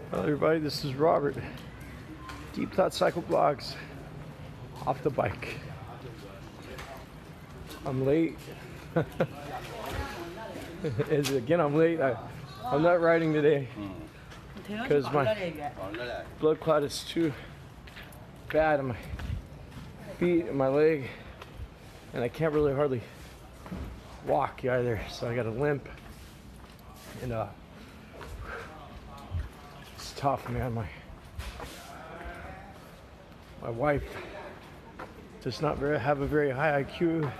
Hello everybody, this is Robert. Deep Thought Cycle Blogs. Off the bike. I'm late. Again, I'm late. I'm not riding today because my blood clot is too bad in my feet and my leg, and I can't really hardly walk either, so I got a limp, and it's tough, man. My wife does not have a very high IQ to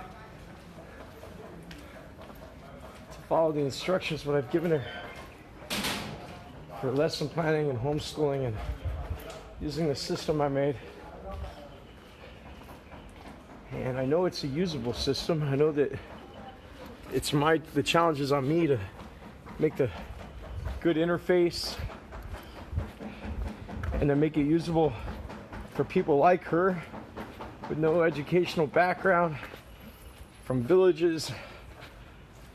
follow the instructions what I've given her for lesson planning and homeschooling and using the system I made. And I know it's a usable system. I know that it's the challenge is on me to make the good interface and then make it usable for people like her with no educational background, from villages.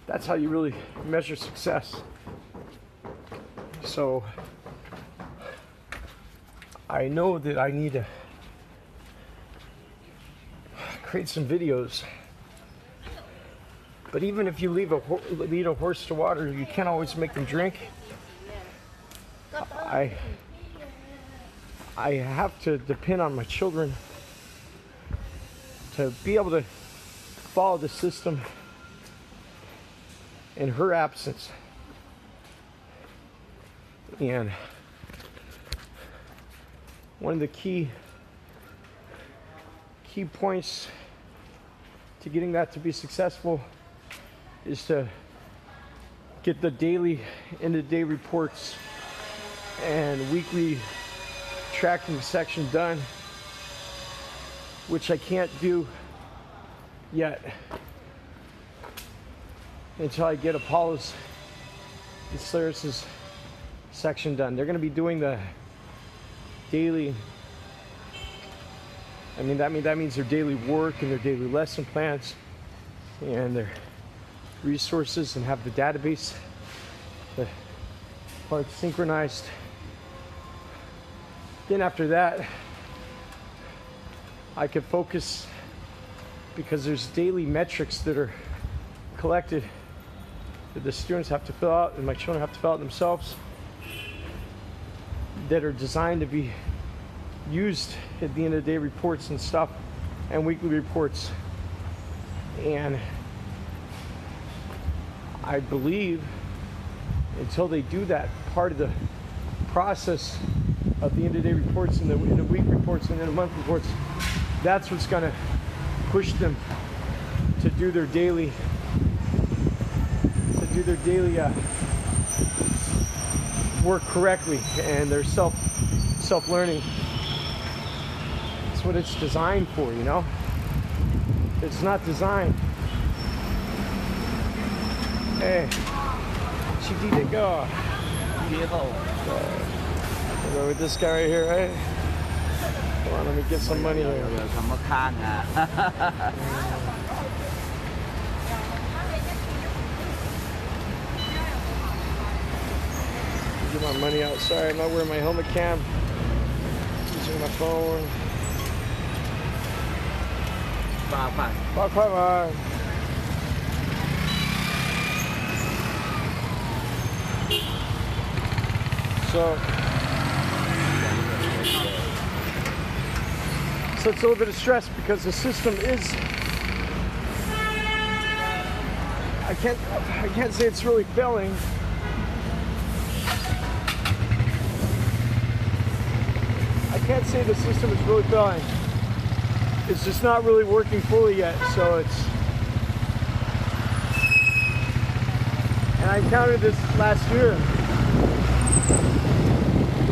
That's how you really measure success. So I know that I need to create some videos. But even if you lead a horse to water, you can't always make them drink. I have to depend on my children to be able to follow the system in her absence. And one of the key points to getting that to be successful is to get the daily end-of-day reports and weekly tracking section done, which I can't do yet until I get Apollo's and Solaris's section done. They're going to be doing the daily. That means their daily work and their daily lesson plans and their resources, and have the database, the parts synchronized. Then after that, I could focus, because there's daily metrics that are collected that the students have to fill out and my children have to fill out themselves, that are designed to be used at the end of the day reports and stuff, and weekly reports. And I believe until they do that part of the process of the end of the day reports and the week reports and then the month reports, that's what's going to push them to do their daily work correctly, and their self-learning. That's what it's designed for, you know. It's not designed. Hey, Chiquitico. Go with this guy right here, right? Come on, let me get some money here. Get my money out. Sorry, I'm not wearing my helmet cam. Using my phone. Bye. So it's a little bit of stress because the system is, I can't say it's really failing. I can't say the system is really failing. It's just not really working fully yet. So and I encountered this last year.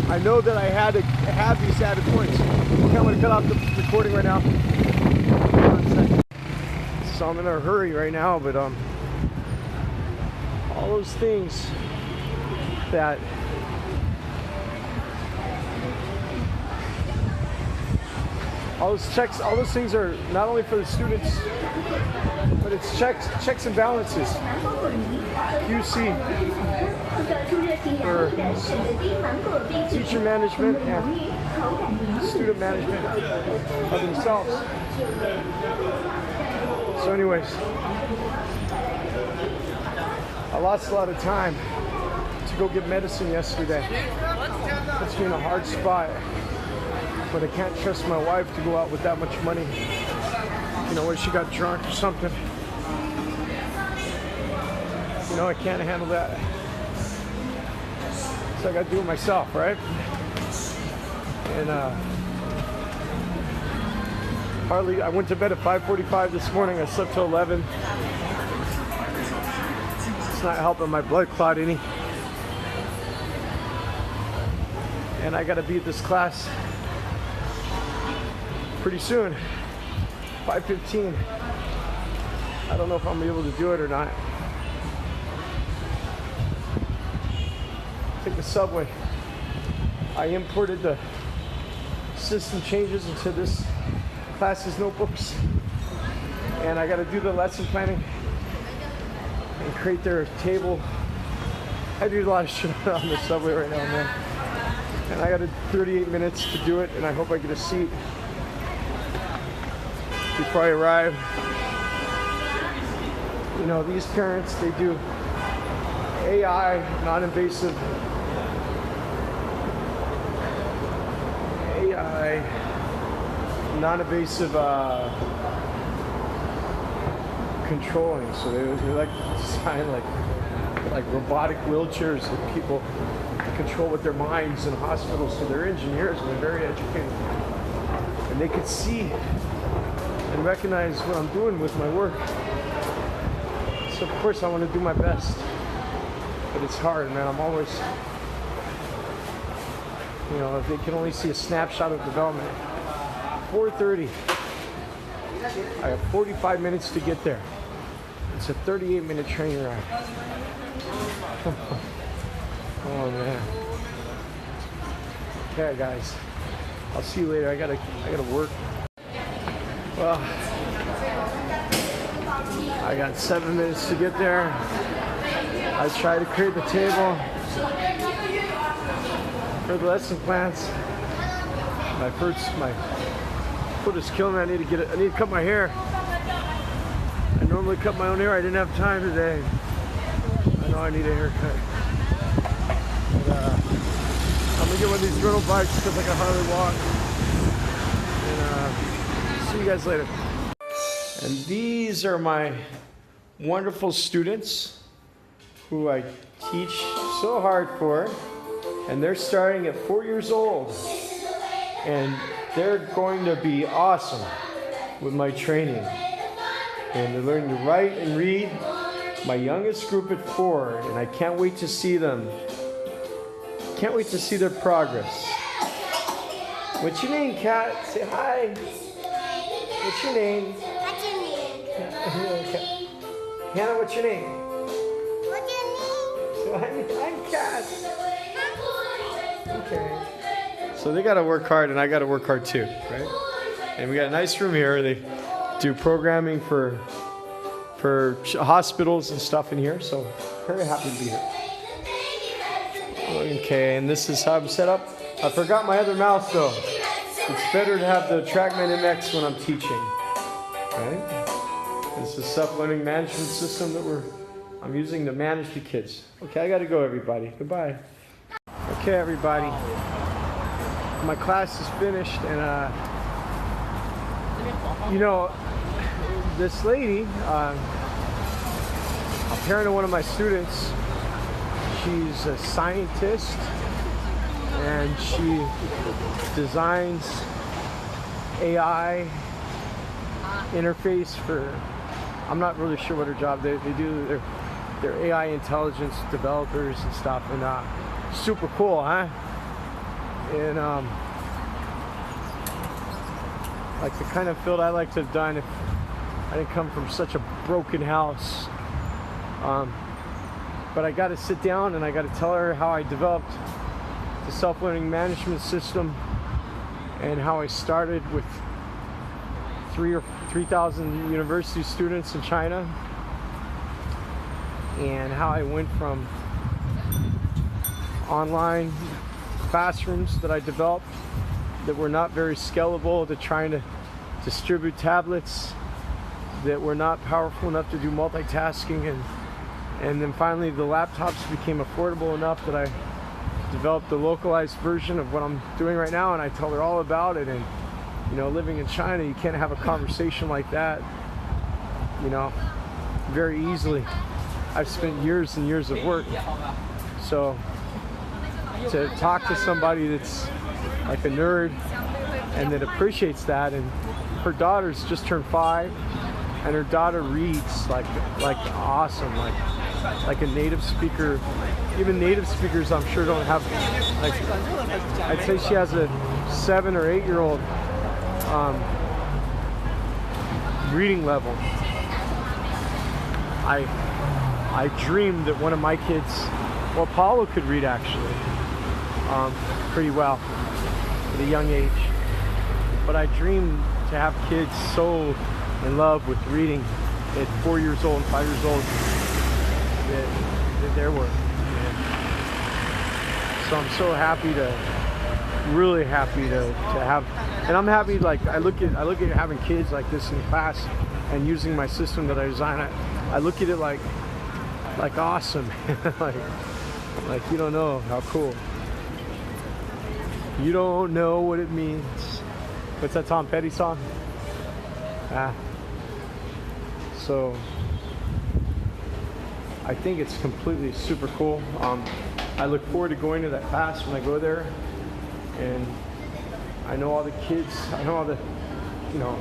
I know that I had to have these added points. Okay, I'm going to cut off the recording right now. So I'm in a hurry right now, but all those things that all those things are not only for the students, but it's checks and balances. QC. for teacher management and student management of themselves. So anyways, I lost a lot of time to go get medicine yesterday. Puts me in a hard spot, but I can't trust my wife to go out with that much money. You know, when she got drunk or something. You know, I can't handle that. So I gotta do it myself, right? And I went to bed at 5:45 this morning. I slept till 11. It's not helping my blood clot any. And I gotta be at this class pretty soon, 5:15. I don't know if I'm gonna be able to do it or not. Take the subway. I imported the system changes into this class's notebooks, and I got to do the lesson planning and create their table. I do a lot of shit on the subway right now, man, and I got 38 minutes to do it, and I hope I get a seat before I arrive. You know, these parents, they do AI, non-invasive controlling. So they like design like robotic wheelchairs that people control with their minds in hospitals. So they're engineers and they're very educated, and they could see and recognize what I'm doing with my work. So of course I want to do my best, but it's hard, man. I'm always, you know, if they can only see a snapshot of development. 4:30. I have 45 minutes to get there. It's a 38-minute train ride. Oh man. Okay, guys. I'll see you later. I gotta work. Well, I got 7 minutes to get there. I tried to create the table for the lesson plans. My foot is killing me. I need to cut my hair. I normally cut my own hair. I didn't have time today. I know I need a haircut. But, I'm gonna get one of these rental bikes because I can hardly walk. And see you guys later. And these are my wonderful students who I teach so hard for, and they're starting at 4 years old, and they're going to be awesome with my training. And they're learning to write and read. My youngest group at 4, and I can't wait to see them. Can't wait to see their progress. What's your name, Kat? Say hi. What's your name? What's your name? Hannah, what's your name? What's your name? I'm Kat. Okay. So they got to work hard, and I got to work hard too, right? And we got a nice room here. They do programming for hospitals and stuff in here, so very happy to be here. Okay, and this is how I'm set up. I forgot my other mouse though. It's better to have the TrackMan MX when I'm teaching. Right? This is self-learning management system that I'm using to manage the kids. Okay, I gotta go, everybody. Goodbye. Okay, everybody. My class is finished, and you know, this lady, a parent of one of my students, she's a scientist, and she designs AI interface for, I'm not really sure what her job, they do, they're AI intelligence developers and stuff, and super cool, huh? And like the kind of field I like to have done if I didn't come from such a broken house. But I got to sit down and I got to tell her how I developed the self-learning management system and how I started with 3,000 university students in China, and how I went from online classrooms that I developed that were not very scalable, to trying to distribute tablets that were not powerful enough to do multitasking, and then finally the laptops became affordable enough that I developed a localized version of what I'm doing right now, and I tell her all about it. And you know, living in China, you can't have a conversation like that, you know, very easily. I've spent years and years of work, so to talk to somebody that's like a nerd and that appreciates that. And her daughter's just turned 5, and her daughter reads like awesome, like a native speaker. Even native speakers, I'm sure, don't have, like, I'd say she has a 7 or 8 year old reading level. I dreamed that one of my kids, well, Paulo could read actually, pretty well at a young age. But I dreamed to have kids so in love with reading at 4 years old and 5 years old that there were. So I'm so happy really happy to have, and I'm happy, like, I look at having kids like this in class and using my system that I designed. I look at it like awesome. like you don't know how cool. You don't know what it means. What's that Tom Petty song? So I think it's completely super cool. I look forward to going to that class when I go there, and I know all the kids, I know all the, you know,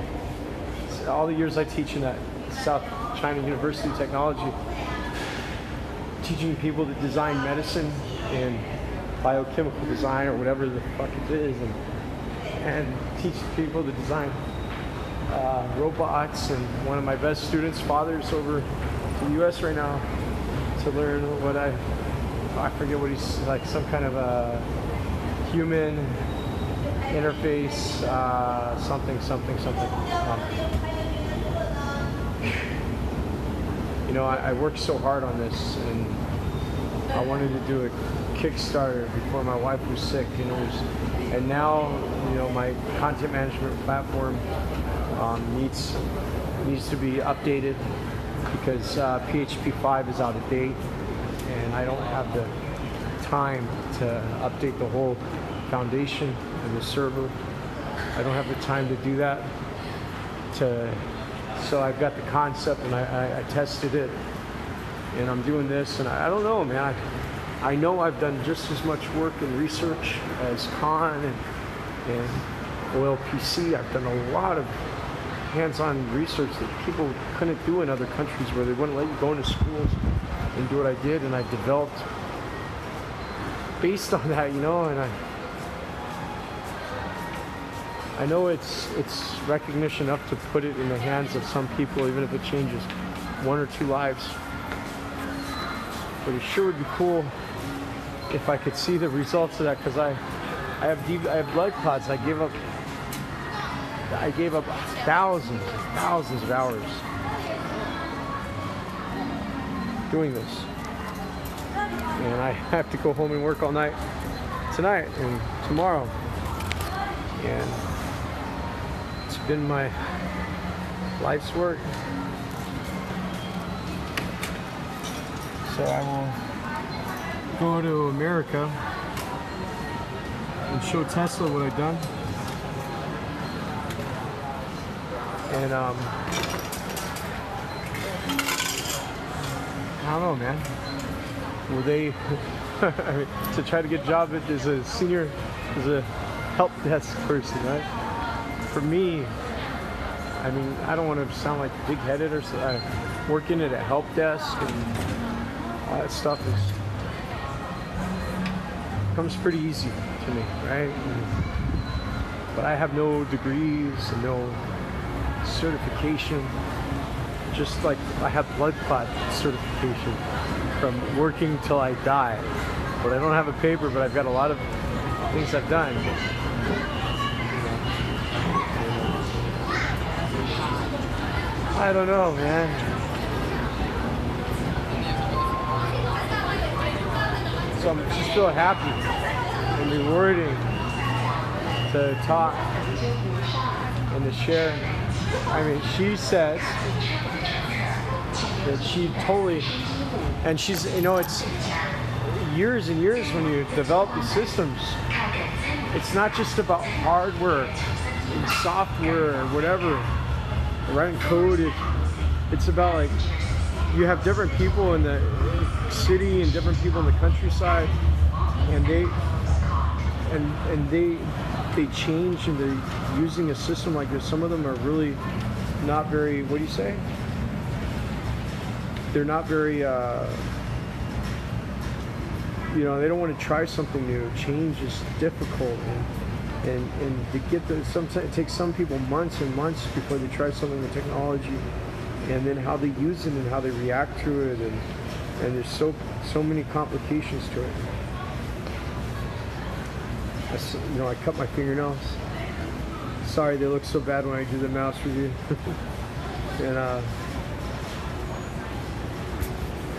all the years I teach in that South China University of Technology, teaching people to design medicine and biochemical design or whatever the fuck it is, and teach people to design robots. And one of my best students' father's over to the US right now to learn what I forget what he's, like, some kind of a human interface, something. You know, I worked so hard on this, and I wanted to do a Kickstarter before my wife was sick, and now, you know, my content management platform needs to be updated because PHP 5 is out of date, and I don't have the time to update the whole foundation and the server. I don't have the time to do that. So I've got the concept, and I tested it, and I'm doing this, and I don't know, man. I know I've done just as much work and research as Khan and OLPC. I've done a lot of hands-on research that people couldn't do in other countries, where they wouldn't let you go into schools and do what I did, and I developed based on that, you know. And I know it's recognition enough to put it in the hands of some people, even if it changes 1 or 2 lives. But it sure would be cool if I could see the results of that, because I have blood clots. I gave up thousands of hours doing this, and I have to go home and work all night tonight and tomorrow, and it's been my life's work. So I will go to America and show Tesla what I've done. And I don't know, man. Will they I mean, to try to get a job as a senior, as a help desk person, right? For me, I mean, I don't want to sound like big-headed or so. Working at a help desk and all that stuff comes pretty easy to me, right? But I have no degrees and no certification. Just like I have blood clot certification from working till I die. But I don't have a paper, but I've got a lot of things I've done. I don't know, man. So I'm just feel happy and rewarding to talk and to share. I mean, she says that she totally, and she's, you know, it's years and years when you develop these systems. It's not just about hardware and software or whatever, writing code. It's about like you have different people in the city and different people in the countryside, and they change, and they're using a system like this. Some of them are really not very, what do you say? They're not very, you know, they don't want to try something new. Change is difficult, and to get the, sometimes it takes some people months and months before they try something with technology, and then how they use it and how they react to it, and there's so many complications to it. You know, I cut my fingernails. Sorry, they look so bad when I do the mouse review.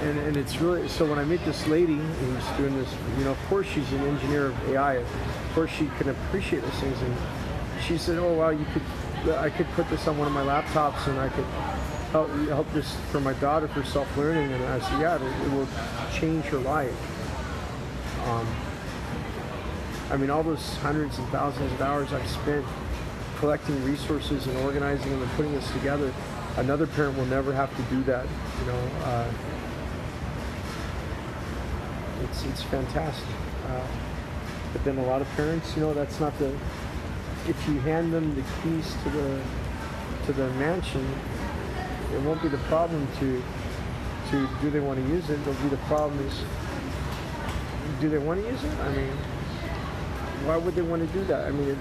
and it's really, so when I meet this lady who's doing this, you know, of course she's an engineer of AI. Of course she can appreciate those things. And she said, oh wow, I could put this on one of my laptops, and I could help this for my daughter for self-learning. And I said, yeah, it will change her life. I mean, all those hundreds and thousands of hours I've spent collecting resources and organizing them and putting this together, another parent will never have to do that. You know, it's fantastic. But then a lot of parents, you know, that's not the. If you hand them the keys to the mansion, it won't be the problem to do they want to use it. It'll be the problem is, do they want to use it? I mean, why would they want to do that? I mean,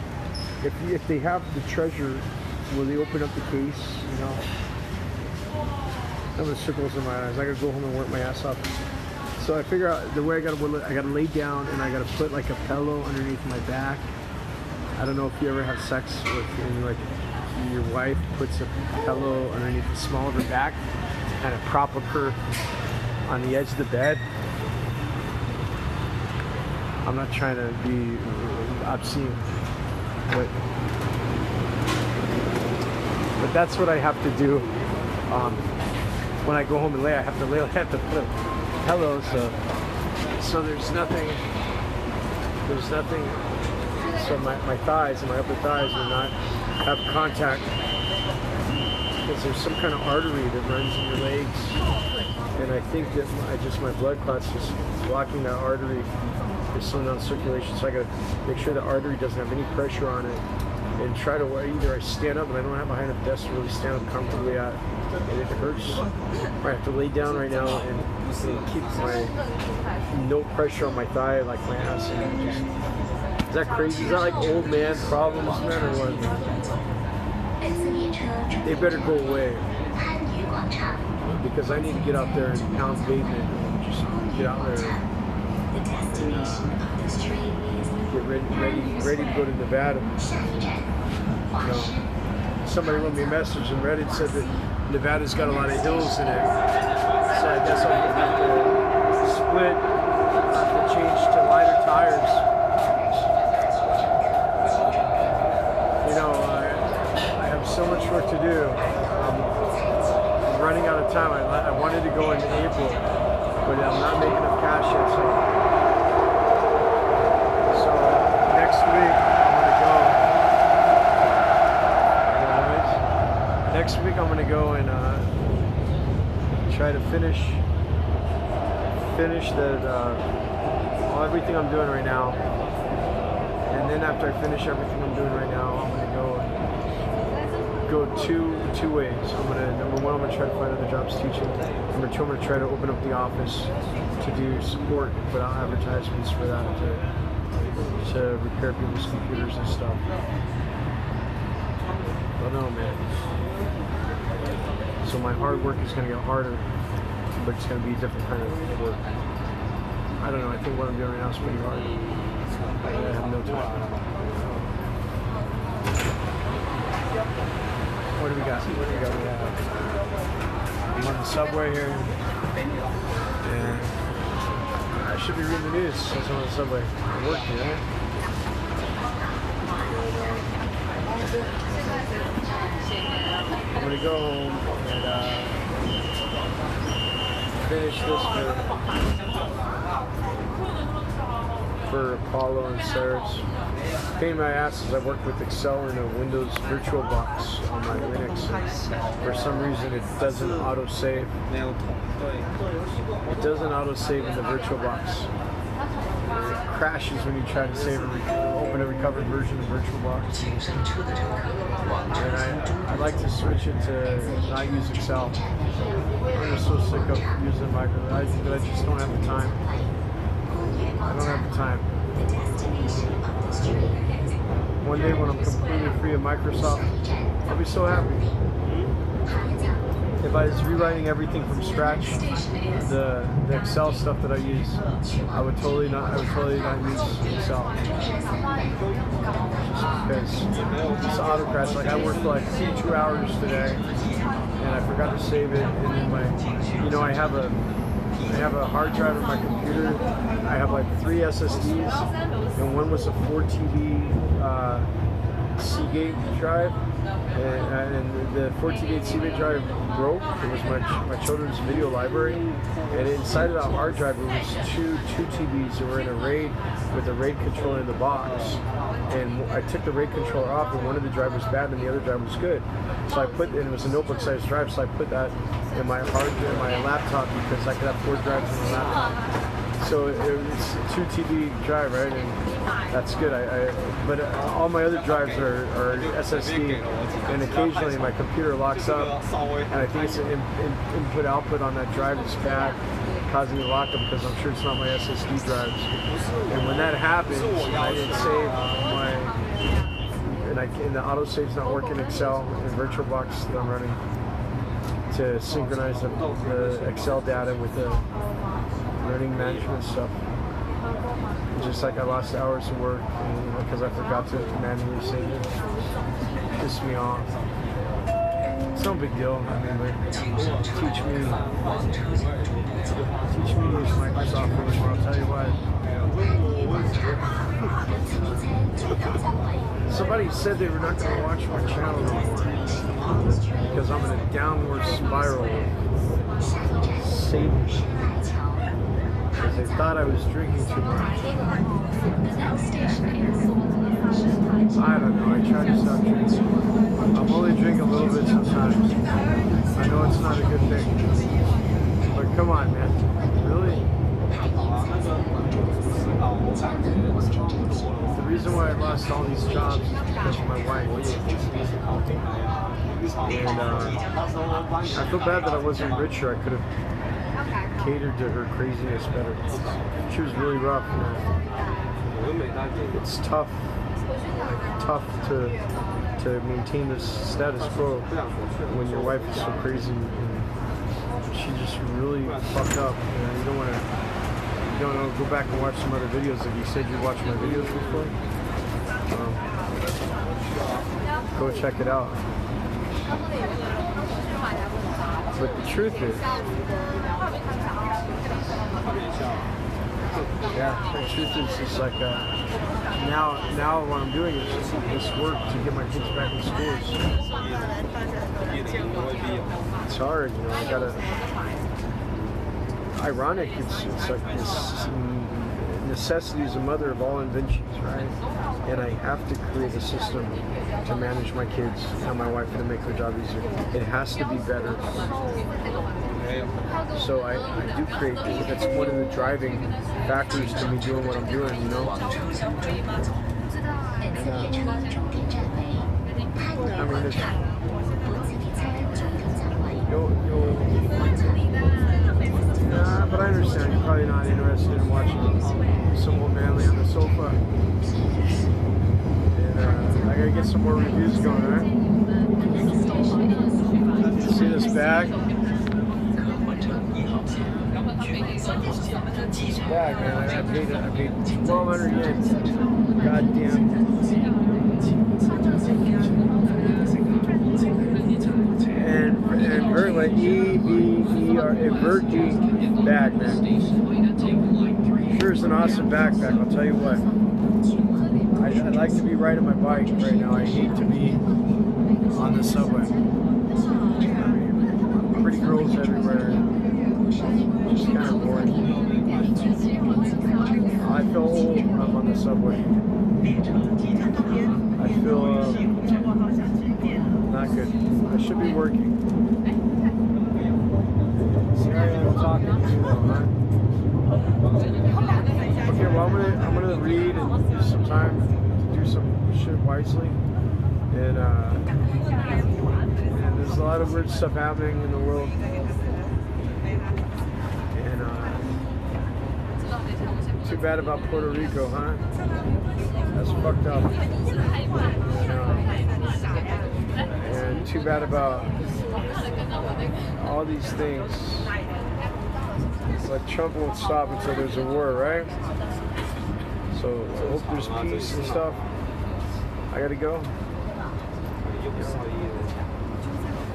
if they have the treasure, will they open up the case? You know, I'm the circles in my eyes. I gotta go home and work my ass off. So I figure out the way I gotta lay down, and I gotta put like a pillow underneath my back. I don't know if you ever have sex with, and like your wife puts a pillow underneath the small of her back, kind of prop up her on the edge of the bed. I'm not trying to be obscene, but that's what I have to do. When I go home and lay, I have to put a pillow, so there's nothing, so my thighs and my upper thighs will not have contact, because there's some kind of artery that runs in your legs, and I think that my blood clot's just blocking that artery. There's slowing down circulation, so I gotta make sure the artery doesn't have any pressure on it, and try to, either I stand up, and I don't have a high enough desk to really stand up comfortably at, and it hurts, or I have to lay down right now and keep no pressure on my thigh, like my ass. And just, is that crazy? Is that like old man problems, man, or what? They better go away, because I need to get out there and pound pavement and just get out there and get ready to go to Nevada. You know, somebody wrote me a message in Reddit, said that Nevada's got a lot of hills in it, so I guess I'll have to split, to change to lighter tires. You know, I have so much work to do. I'm running out of time. I wanted to go in April, but I'm not making enough cash yet, so next week I'm gonna go and try to finish everything I'm doing right now, and then after I finish everything I'm doing right now, I'm gonna go two ways. Number one, I'm gonna try to find other jobs teaching. Number two, I'm gonna try to open up the office to do support, put out advertisements for that, to repair people's computers and stuff. I don't know, man. So my hard work is going to get harder, but it's going to be a different kind of work. I don't know, I think what I'm doing right now is pretty hard. I have no time. What do we got? I'm on the subway here. And should be reading the news as I'm on the subway. I'm working, right? I'm gonna go home and finish this for Apollo and Sarah's. Pain in my ass is I work with Excel in a Windows virtual box on my Linux. For some reason it doesn't auto-save. It doesn't auto-save in the virtual box. It crashes when you try to save open a recovered version of VirtualBox. And I'd like to switch it to not use Excel. I'm just so sick of using Microsoft, but I just don't have the time. I don't have the time. One day when I'm completely free of Microsoft, I'll be so happy. If I was rewriting everything from scratch, the Excel stuff that I use, I would totally not use Excel. Just because it's auto crash. Like I worked like 2 hours today, and I forgot to save it. And then I have a hard drive in my computer. I have like 3 SSDs, and one was a 4 TB Seagate drive. And the 4 TB Seagate drive broke. It was my children's video library, and inside of that hard drive it was two TVs that were in a RAID with a RAID controller in the box. And I took the RAID controller off, and one of the drive was bad, and the other drive was good. So and it was a notebook-sized drive, so I put that in my laptop because I could have 4 drives in my laptop. So it's a 2 TB drive, right? And that's good. But all my other drives are SSD, and occasionally my computer locks up, and I think it's an input-output on that drive is bad, causing me to lock up because I'm sure it's not my SSD drives. And when that happens, I didn't save and the autosave's not working in Excel and VirtualBox that I'm running to synchronize the Excel data with the learning management stuff. Just like I lost hours of work because I forgot to manually save it. Pissed me off. It's no big deal. I mean, like, teach me to use Microsoft Word. I'll tell you what. Somebody said they were not going to watch my channel anymore because I'm in a downward spiral. Satan. Because they thought I was drinking too much. I don't know, I try to stop drinking. I'm only drinking a little bit sometimes. I know it's not a good thing. But come on, man. Really? The reason why I lost all these jobs is because of my wife. And I feel bad that I wasn't richer. I could have catered to her craziness better. She was really rough, man. It's tough to maintain this status quo when your wife is so crazy and she just really fucked up. And you don't want to go back and watch some other videos. Like you said, you watched my videos before. Go check it out. But the truth is, it's like now what I'm doing is just this work to get my kids back in schools. It's hard, you know. I gotta. Ironic. It's like this. Necessity is the mother of all inventions, right? And I have to create a system to manage my kids and my wife and to make their job easier. It has to be better. So I do create things. That's one of the driving factors to me doing what I'm doing, you know? I mean, but I understand you're probably not interested in watching some old man lay on the sofa. And I gotta get some more reviews going, right? See this bag? This bag, man, I paid 1,200 yen. Goddamn. And very like EVER, a Virgin bag, man. an awesome backpack, I'll tell you what. I'd like to be riding my bike right now. I hate to be on the subway. I mean, pretty girls everywhere. It's kind of boring. I feel old when I'm on the subway. I feel not good. I should be working. See, I'm talking to you though, huh? Okay, well I'm gonna read and use some time to do some shit wisely. And there's a lot of weird stuff happening in the world. And too bad about Puerto Rico, huh? That's fucked up. And too bad about all these things. It's like Trump won't stop until there's a war, right? So I hope there's peace and stuff. I gotta go.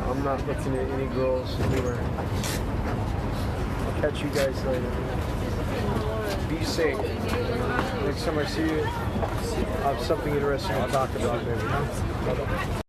I'm not looking at any girls anywhere. I'll catch you guys later. Be safe. Next time I see you, I'll have something interesting to talk about, maybe. Huh? Bye-bye.